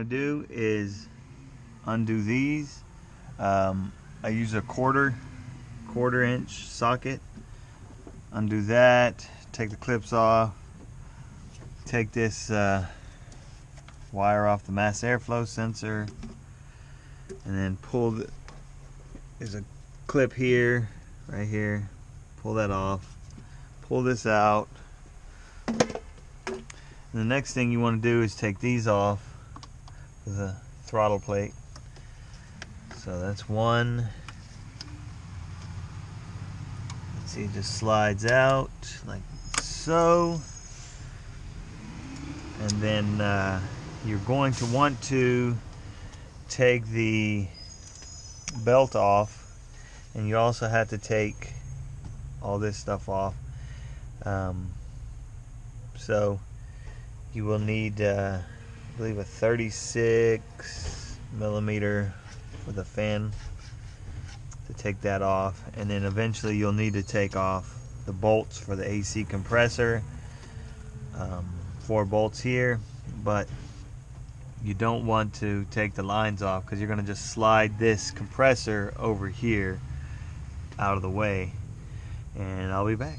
want to do is undo these. I use a quarter inch socket. Undo that, take the clips off, take this wire off the mass airflow sensor, and then pull there's a clip here, right here, pull that off, pull this out. And the next thing you want to do is take these off with a throttle plate. So that's one. Let's see, it just slides out like so. And then you're going to want to take the belt off, and you also have to take all this stuff off. So you will need, I believe, a 36 millimeter with a fan to take that off, and then eventually you'll need to take off the bolts for the AC compressor. 4 bolts here, but you don't want to take the lines off because you're going to just slide this compressor over here out of the way, and I'll be back.